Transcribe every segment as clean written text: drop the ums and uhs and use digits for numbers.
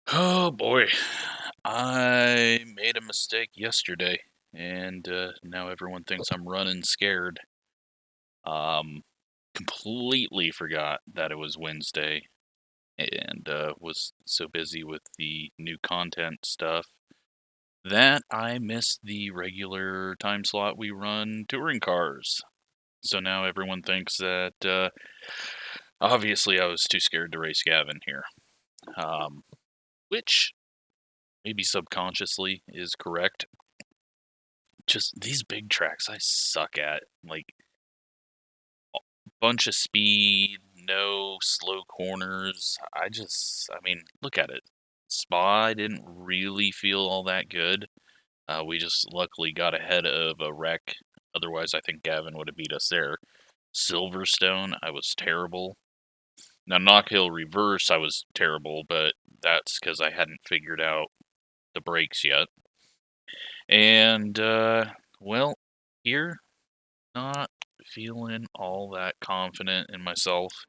Oh boy, I made a mistake yesterday, and now everyone thinks I'm running scared. Um, Completely forgot that it was Wednesday, and was so busy with the new content stuff that I missed the regular time slot we run touring cars. So now everyone thinks that obviously I was too scared to race Gavin here, which maybe subconsciously is correct. Just these big tracks I suck at. Like, bunch of speed, no slow corners. I mean, look at it. Spa didn't really feel all that good. We just luckily got ahead of a wreck. Otherwise, I think Gavin would have beat us there. Silverstone, I was terrible. Now, Knock Hill Reverse, I was terrible, but that's because I hadn't figured out the brakes yet. And, well, here, not feeling all that confident in myself.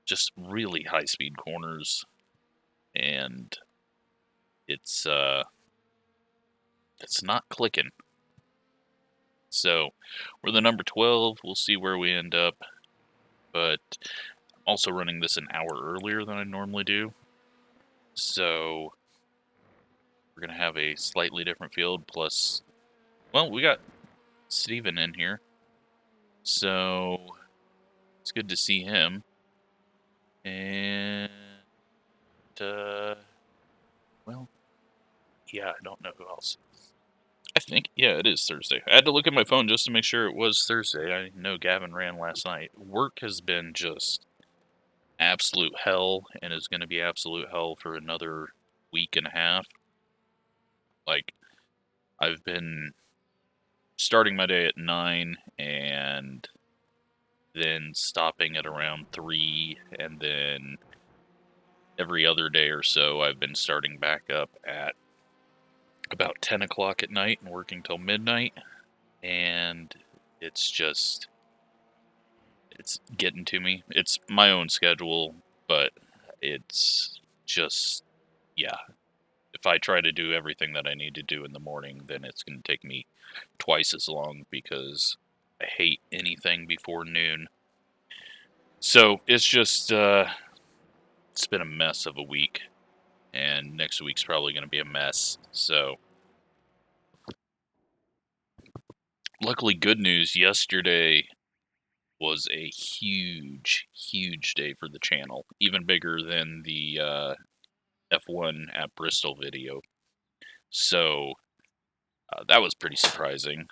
Just really high speed corners, and it's not clicking. So we're the number 12. We'll see where we end up, but I'm also running this an hour earlier than I normally do. So we're gonna have a slightly different field. Plus, well, we got Steven in here, so it's good to see him. And well, yeah, I don't know who else. I think, yeah, it is Thursday. I had to look at my phone just to make sure it was Thursday. I know Gavin ran last night. Work has been just absolute hell and is going to be absolute hell for another week and a half. Like, I've been starting my day at 9 and then stopping at around 3, and then every other day or so I've been starting back up at about 10 o'clock at night and working till midnight, and it's getting to me. It's my own schedule, but it's just, yeah. If I try to do everything that I need to do in the morning, then it's going to take me twice as long because I hate anything before noon. So it's just, it's been a mess of a week, and next week's probably going to be a mess. So luckily, good news, yesterday was a huge, huge day for the channel. Even bigger than the F1 at Bristol video. So that was pretty surprising.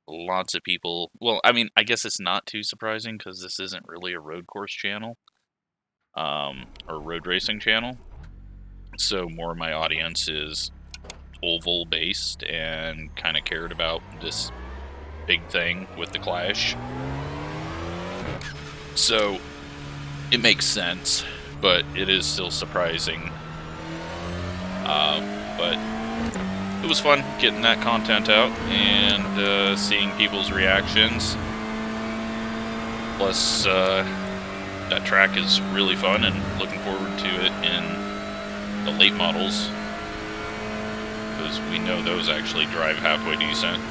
Lots of people, well, I mean, I guess it's not too surprising because this isn't really a road course channel, or road racing channel. So more of my audience is oval based and kind of cared about this big thing with the Clash. So it makes sense, but it is still surprising. But it was fun getting that content out and seeing people's reactions. Plus, that track is really fun and looking forward to it in the late models, because we know those actually drive halfway decent.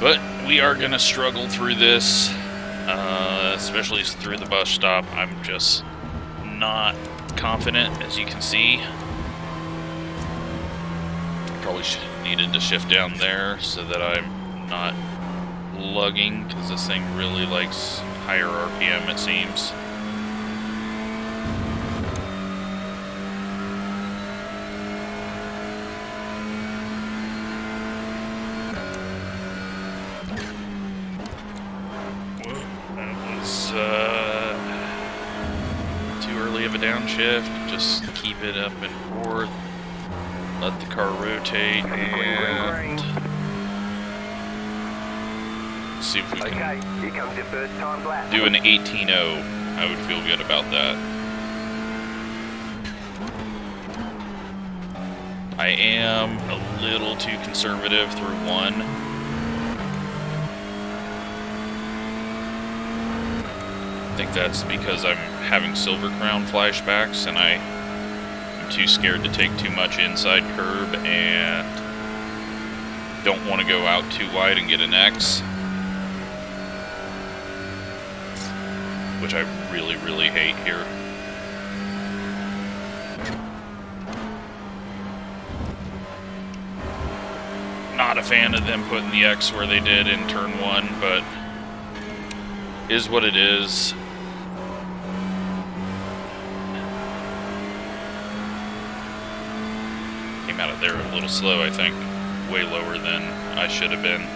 But we are going to struggle through this, especially through the bus stop. I'm just not confident, as you can see. Probably needed to shift down there so that I'm not lugging, because this thing really likes higher RPM, it seems. That was too early of a downshift. Just keep it up and forth. Let the car rotate and see if we can do an 18.0. I would feel good about that. I am a little too conservative through 1. I think that's because I'm having Silver Crown flashbacks and I'm too scared to take too much inside curb and don't want to go out too wide and get an X. Which I really, really hate here. Not a fan of them putting the X where they did in turn 1, but is what it is. Came out of there a little slow, I think. Way lower than I should have been.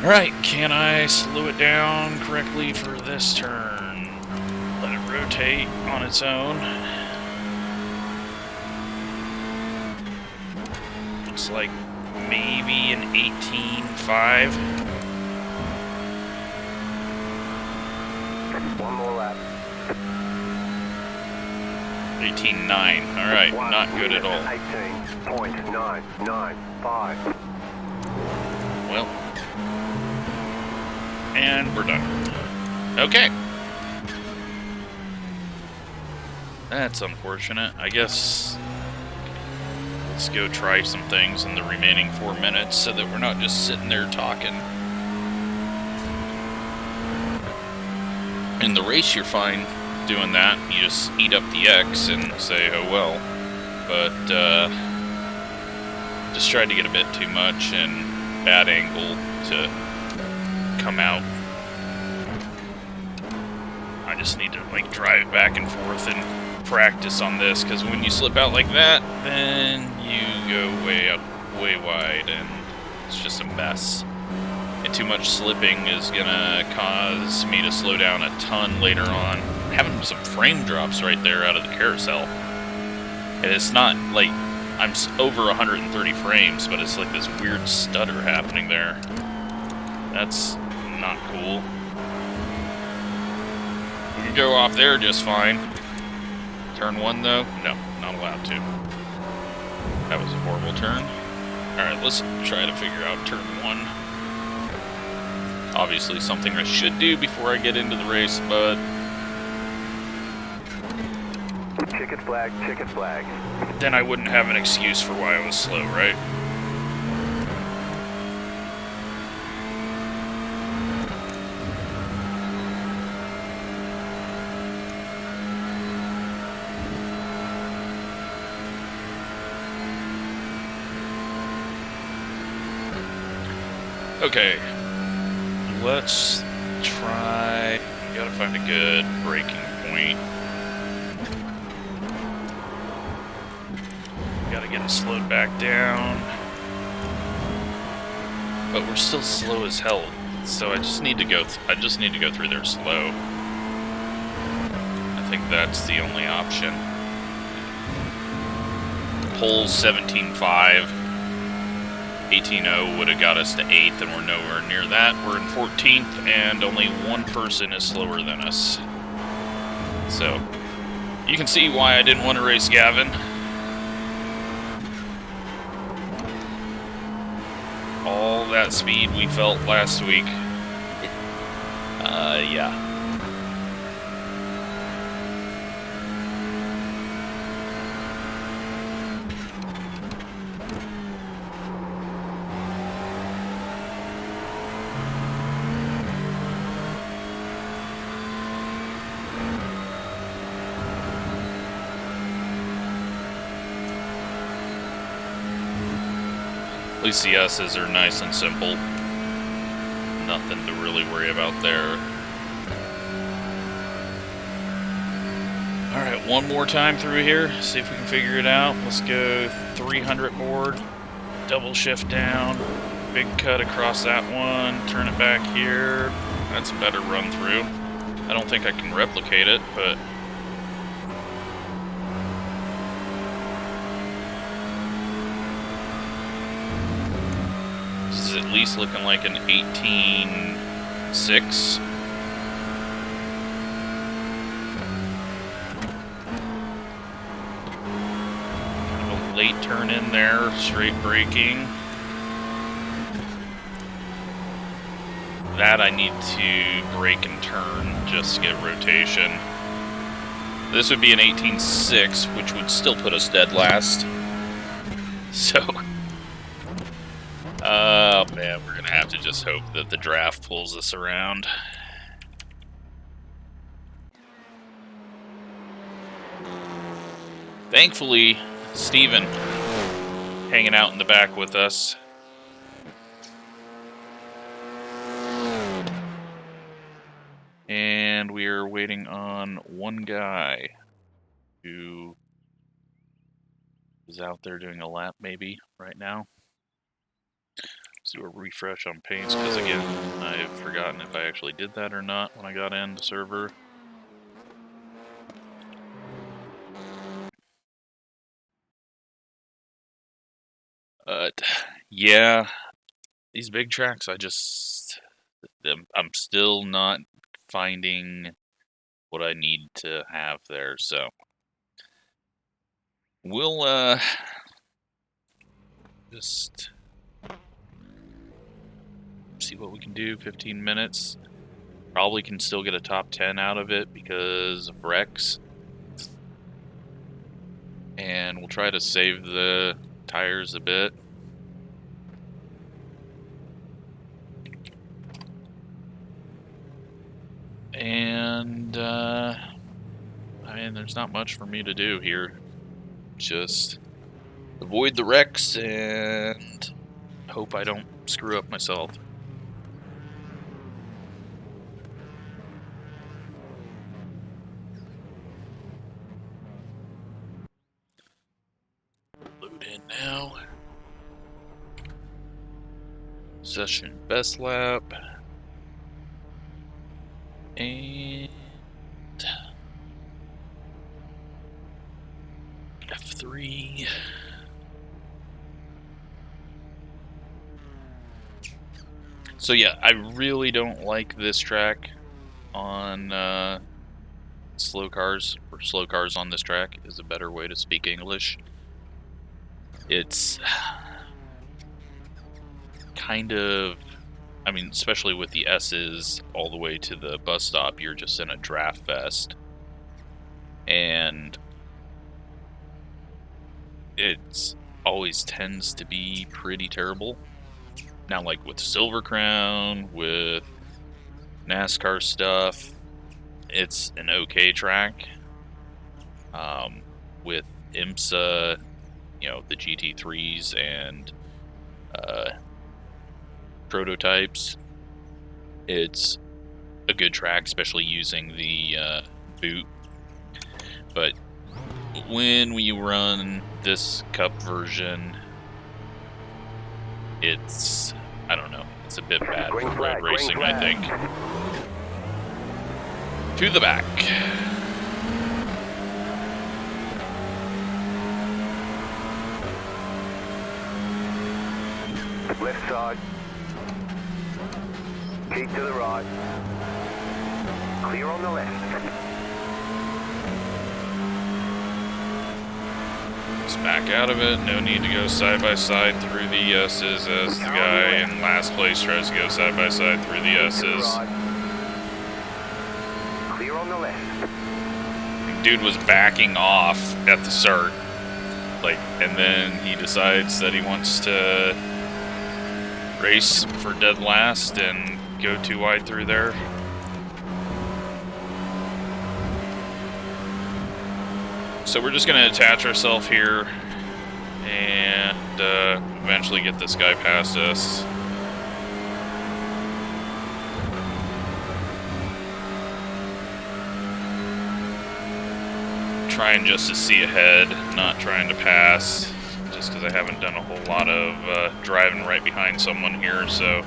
Alright, can I slow it down correctly for this turn? Let it rotate on its own. Looks like maybe an 18.5. One more lap. 18.9. Alright, not good at all. 18.995. Well. And we're done. Okay. That's unfortunate. I guess let's go try some things in the remaining 4 minutes so that we're not just sitting there talking. In the race, you're fine doing that. You just eat up the X and say, oh well. But, just tried to get a bit too much and bad angle to come out. I just need to like drive back and forth and practice on this, because when you slip out like that, then you go way up, way wide, and it's just a mess. And too much slipping is gonna cause me to slow down a ton later on. Having some frame drops right there out of the carousel. And it's not like I'm over 130 frames, but it's like this weird stutter happening there. That's not cool. You can go off there just fine. Turn 1 though? No, not allowed to. That was a horrible turn. Alright, let's try to figure out turn 1. Obviously something I should do before I get into the race, but... Ticket flag, ticket flag. then I wouldn't have an excuse for why I was slow, right? Okay, let's try, gotta find a good braking point. Gotta get it slowed back down. But we're still slow as hell, so I just need to go through there slow. I think that's the only option. Pole 17.5. 18.0 would have got us to 8th, and we're nowhere near that. We're in 14th, and only one person is slower than us. So, you can see why I didn't want to race Gavin. All that speed we felt last week. Yeah. At least the S's are nice and simple. Nothing to really worry about there. Alright, one more time through here. See if we can figure it out. Let's go 300 board. Double shift down. Big cut across that one. Turn it back here. That's a better run through. I don't think I can replicate it, but... at least looking like an 18.6. Kind of a late turn in there, straight braking. that I need to brake and turn just to get rotation. This would be an 18.6, which would still put us dead last. So, oh man, we're gonna have to just hope that the draft pulls us around. Thankfully, Steven hanging out in the back with us. And we are waiting on one guy who is out there doing a lap maybe right now. Let's do a refresh on paints, because again, I've forgotten if I actually did that or not when I got in the server. But yeah, these big tracks, I'm still not finding what I need to have there, so we'll just see what we can do. 15 minutes. Probably can still get a top 10 out of it because of wrecks. And we'll try to save the tires a bit. And, I mean, there's not much for me to do here. Just avoid the wrecks and hope I don't screw up myself. Load in now. Session best lap. And F3. So yeah, I really don't like this track on slow cars, or slow cars on this track is a better way to speak English. It's kind of, I mean, especially with the S's all the way to the bus stop, you're just in a draft fest. And it always tends to be pretty terrible. Now, like with Silver Crown, with NASCAR stuff, it's an okay track. With IMSA, you know, the GT3s and prototypes, it's a good track, especially using the boot. But when we run this Cup version, it's, I don't know, it's a bit bad for road racing, I think. To the back. Left side. Keep to the right. Clear on the left. Just back out of it. No need to go side by side through the S's as the guy in last place tries to go side by side through the S's. Clear on the left. Dude was backing off at the start, like, and then he decides that he wants to race for dead last and go too wide through there. So we're just going to attach ourselves here and eventually get this guy past us. Trying just to see ahead, not trying to pass, just because I haven't done a whole lot of driving right behind someone here, so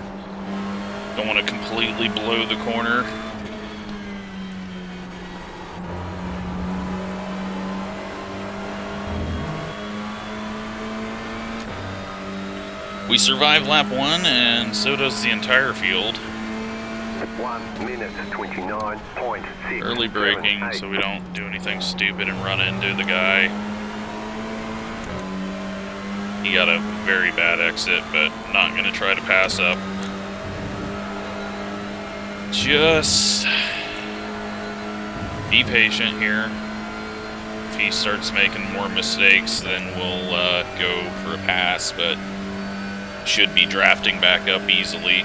don't want to completely blow the corner. We survived lap 1, and so does the entire field. 1 minute 29.6. Early braking, so we don't do anything stupid and run into the guy. He got a very bad exit, but not going to try to pass up. Just be patient here. If he starts making more mistakes, then we'll go for a pass, but should be drafting back up easily.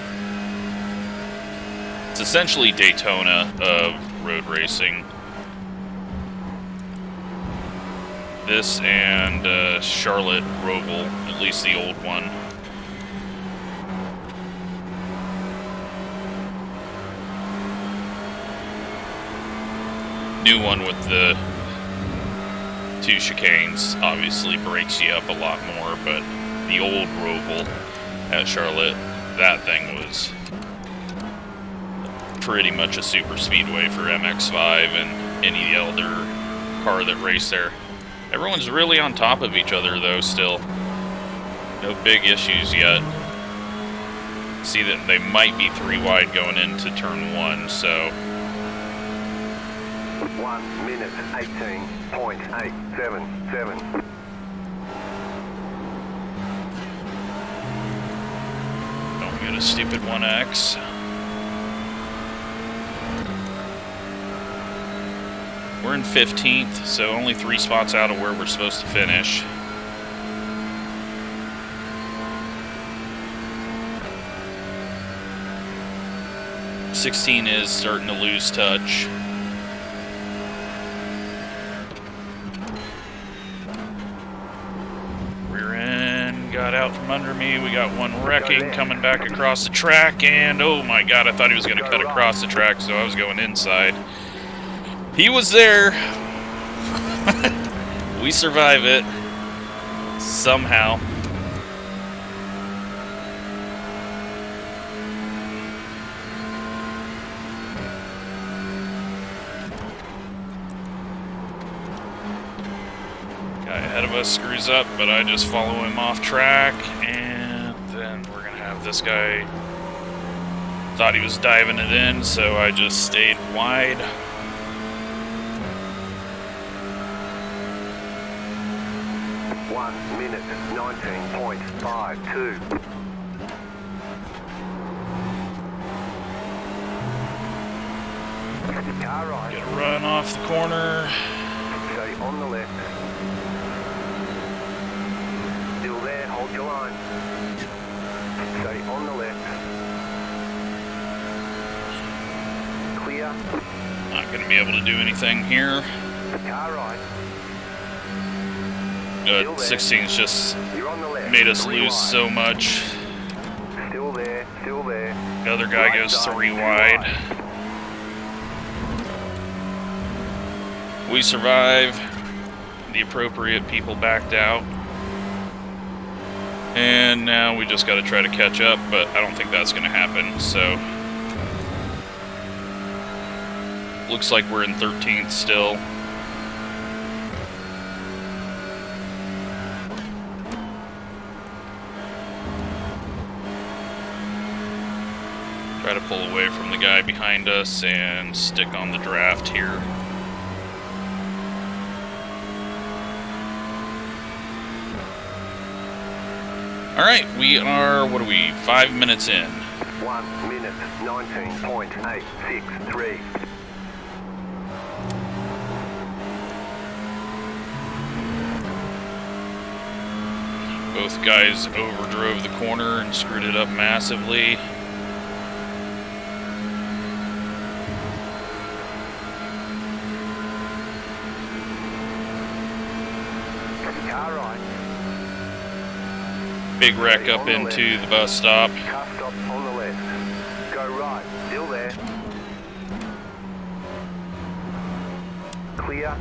It's essentially Daytona of road racing. This and Charlotte Roval, at least the old one. New one with the 2 chicanes obviously breaks you up a lot more, but the old Roval at Charlotte, that thing was pretty much a super speedway for MX-5 and any other car that raced there. Everyone's really on top of each other though still. No big issues yet. See that they might be 3 wide going into turn 1, so 1 minute 18.877. don't get a stupid 1X. We're in 15th, so only 3 spots out of where we're supposed to finish. '16 is starting to lose touch. Rear end got out from under me. We got one wrecking coming back across the track, and oh my god, I thought he was going to cut across the track, so I was going inside. He was there. We survive it. Somehow. Guy ahead of us screws up, but I just follow him off track, and then we're gonna have this guy. Thought he was diving it in, so I just stayed wide. Minute 19.52. Car right. Get a run off the corner. Stay on the left. Still there, hold your line. Stay on the left. Clear. Not going to be able to do anything here. Car right. 16's just made us lose so much. Still there, still there. The other guy goes 3 wide. We survive. The appropriate people backed out. And now we just got to try to catch up, but I don't think that's going to happen, so. Looks like we're in 13th still. Try to pull away from the guy behind us and stick on the draft here. Alright, we are, what are we, 5 minutes in. 1 minute 19.863. Both guys overdrove the corner and screwed it up massively. Car right. Big wreck up into the bus stop. Car stop on the left. Go right. Still there. Clear.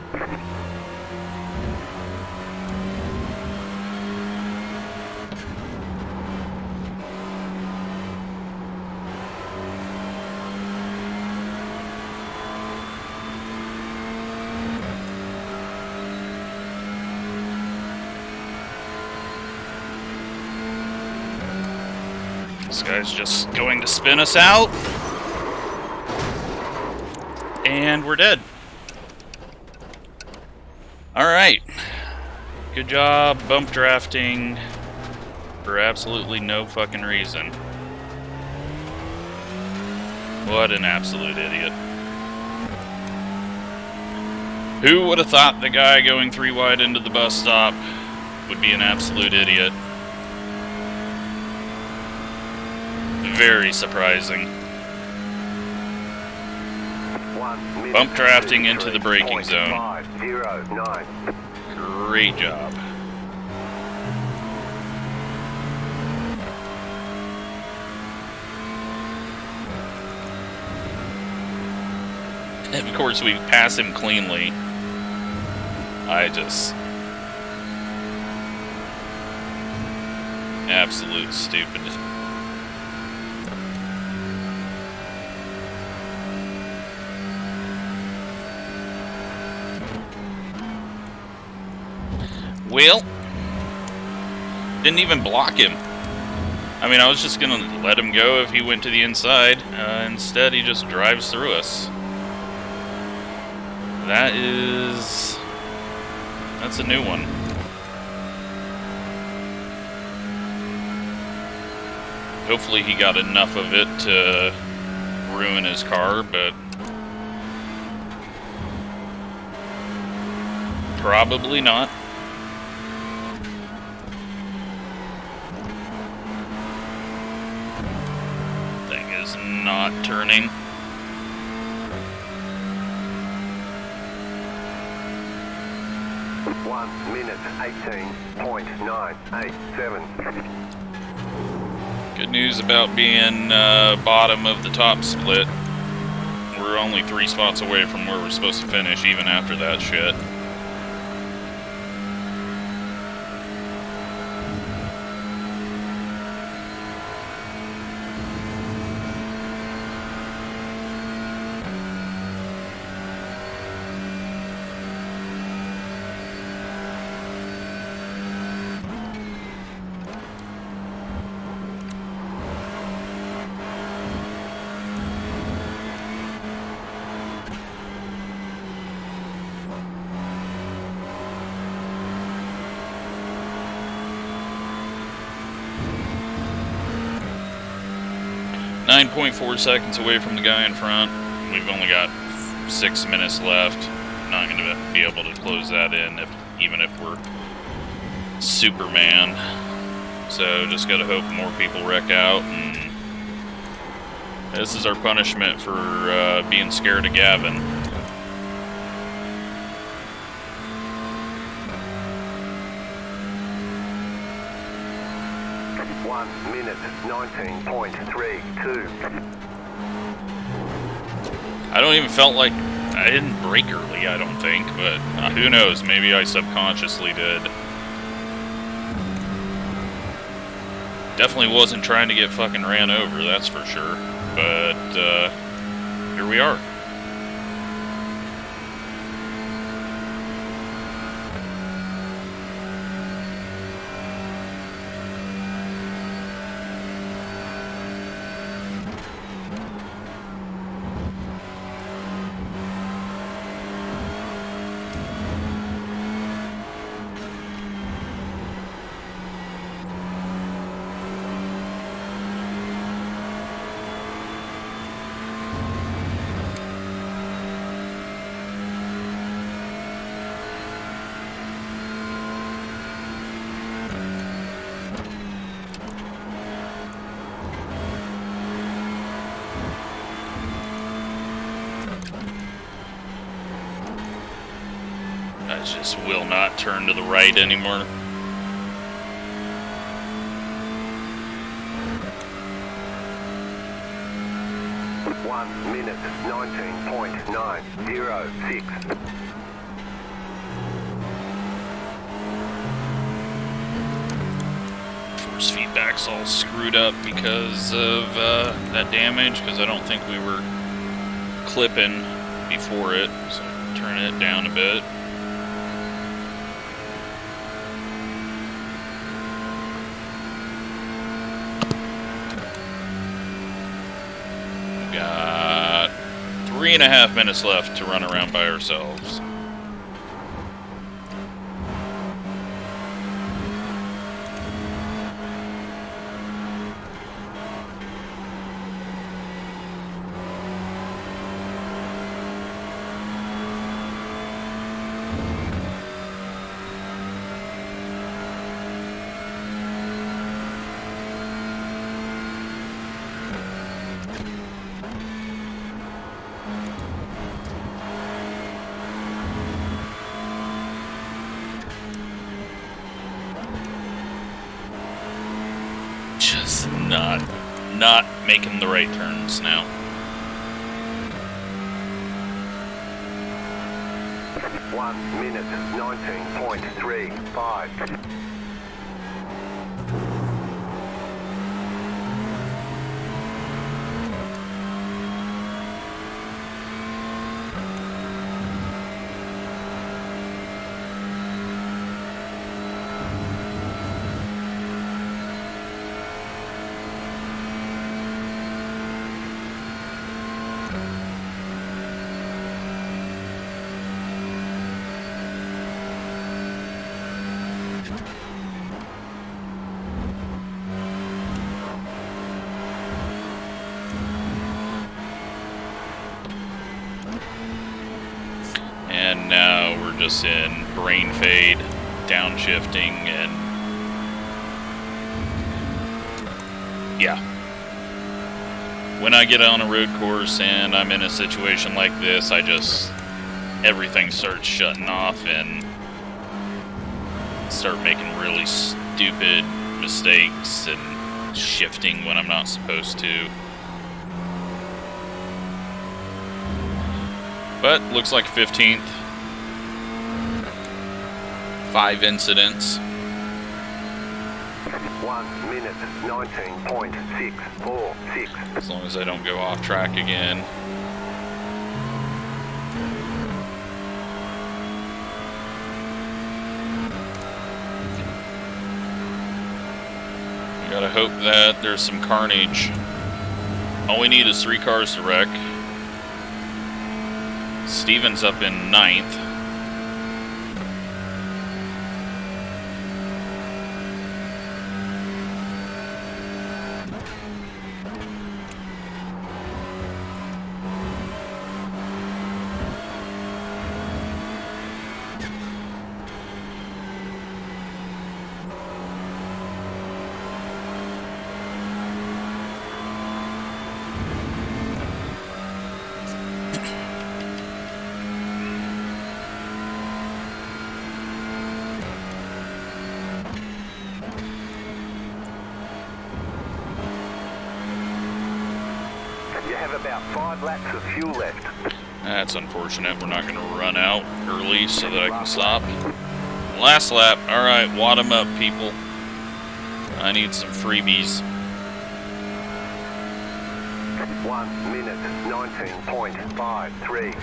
This guy's just going to spin us out. And we're dead. Alright. Good job bump drafting for absolutely no fucking reason. What an absolute idiot. Who would have thought the guy going 3 wide into the bus stop would be an absolute idiot? Very surprising. Bump drafting into the braking zone. 509. Great job. And of course, we pass him cleanly. Absolute stupid. Well, didn't even block him. I mean, I was just gonna let him go if he went to the inside. Instead, he just drives through us. That's a new one. Hopefully he got enough of it to ruin his car, but probably not. Thing is not turning. Minute 18.987. Good news about being bottom of the top split. We're only 3 spots away from where we're supposed to finish, even after that shit. .4 seconds away from the guy in front. We've only got 6 minutes left. Not going to be able to close that in, even if we're Superman. So just got to hope more people wreck out. And this is our punishment for being scared of Gavin. Minute 19.32. I don't even felt like I didn't brake early, I don't think, but who knows, maybe I subconsciously did. Definitely wasn't trying to get fucking ran over, that's for sure, but here we are. I just will not turn to the right anymore. Minute 19.906. Force feedback's all screwed up because of that damage, because I don't think we were clipping before it, so turn it down a bit. We've got 3.5 minutes left to run around by ourselves. not making the right turns now. One minute, 19.35. And now we're just in brain fade, downshifting, and yeah. When I get on a road course and I'm in a situation like this, everything starts shutting off and start making really stupid mistakes and shifting when I'm not supposed to. But looks like 15th. 5 incidents. 1 minute, 19.646. As long as I don't go off track again. You gotta hope that there's some carnage. All we need is 3 cars to wreck. Steven's up in 9th. You have about 5 laps of fuel left. That's unfortunate. We're not going to run out early so that I can stop. Last lap. Alright, wad 'em up, people. I need some freebies. 1 minute, 19.53.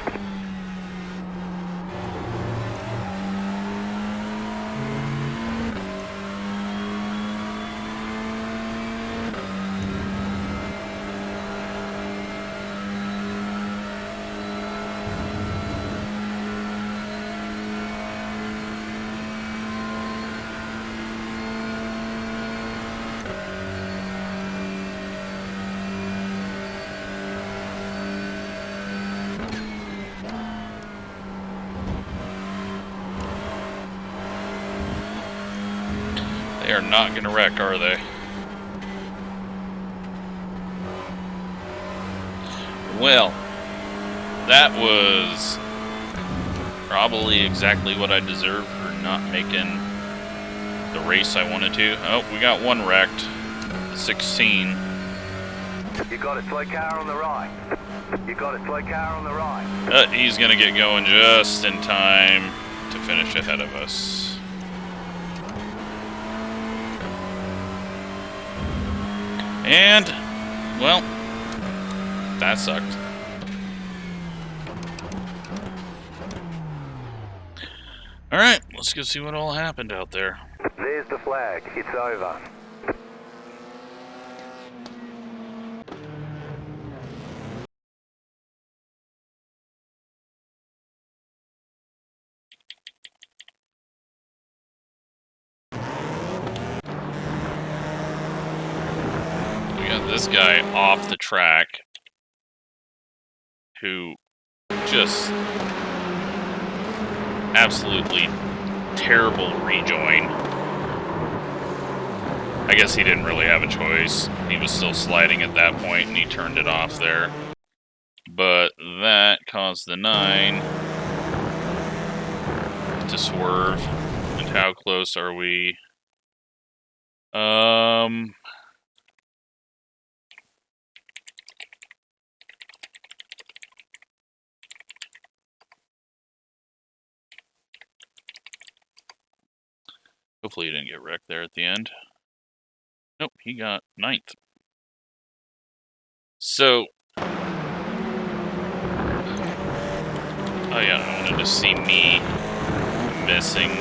They are not going to wreck, are they? Well, that was probably exactly what I deserved for not making the race I wanted to. Oh, we got one wrecked. 16. You got a slow car on the right. You got a slow car on the right. He's going to get going just in time to finish ahead of us. And, well, that sucked. Alright, let's go see what all happened out there. There's the flag. It's over. This guy off the track who just absolutely terrible rejoin. I guess he didn't really have a choice. He was still sliding at that point and he turned it off there. But that caused the 9 to swerve. And how close are we? Hopefully he didn't get wrecked there at the end. Nope, he got 9th. So, oh yeah, I wanted to see me missing.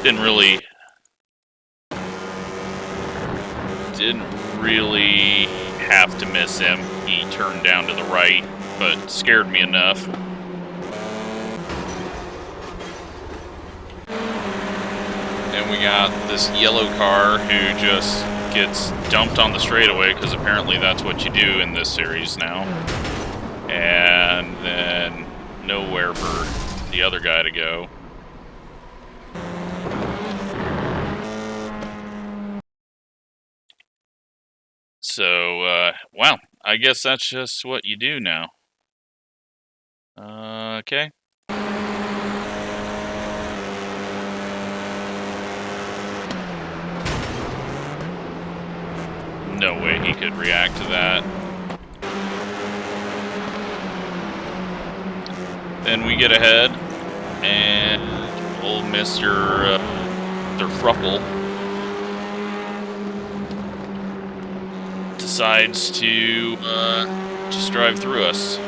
Didn't really have to miss him. He turned down to the right, but scared me enough. And we got this yellow car who just gets dumped on the straightaway, because apparently that's what you do in this series now. And then nowhere for the other guy to go. So, wow, I guess that's just what you do now. Okay. No way he could react to that. Then we get ahead, and old Mr. Thurfruffle decides to just drive through us.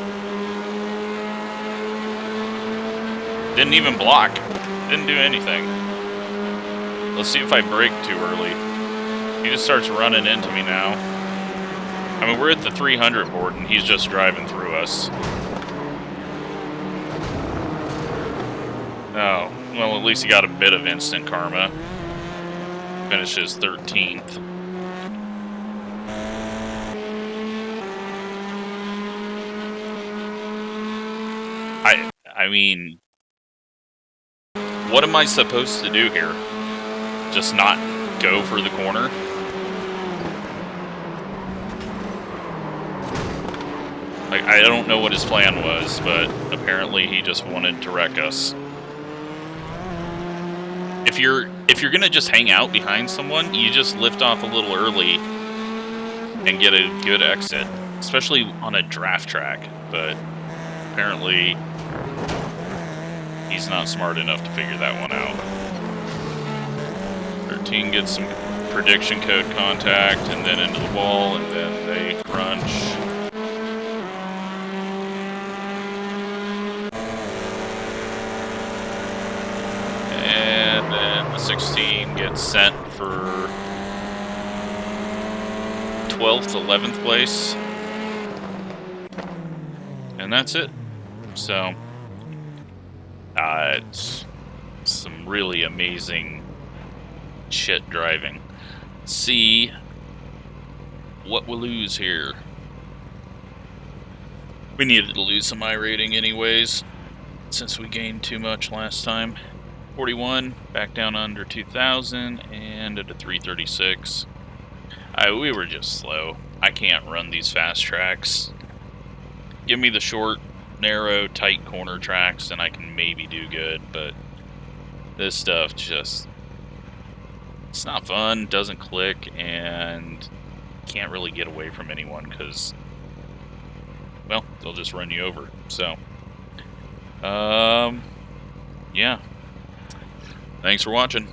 Didn't even block. Didn't do anything. Let's see if I brake too early. He just starts running into me now. I mean, we're at the 300 board, and he's just driving through us. Oh, well, at least he got a bit of instant karma. Finishes 13th. I mean, what am I supposed to do here? Just not go for the corner? Like, I don't know what his plan was, but apparently he just wanted to wreck us. If you're gonna just hang out behind someone, you just lift off a little early and get a good exit, especially on a draft track. But apparently he's not smart enough to figure that one out. 13 gets some prediction code contact, and then into the wall, and then they crunch. And then the 16 gets sent for 12th, 11th place. And that's it. So, it's some really amazing shit driving. Let's see what we'll lose here. We needed to lose some iRating anyways, since we gained too much last time. 41, back down under 2,000, and at a 336. We were just slow. I can't run these fast tracks. Give me the short, narrow, tight corner tracks, and I can maybe do good, but this stuff just... it's not fun, doesn't click, and can't really get away from anyone, because, well, they'll just run you over. So, yeah. Thanks for watching.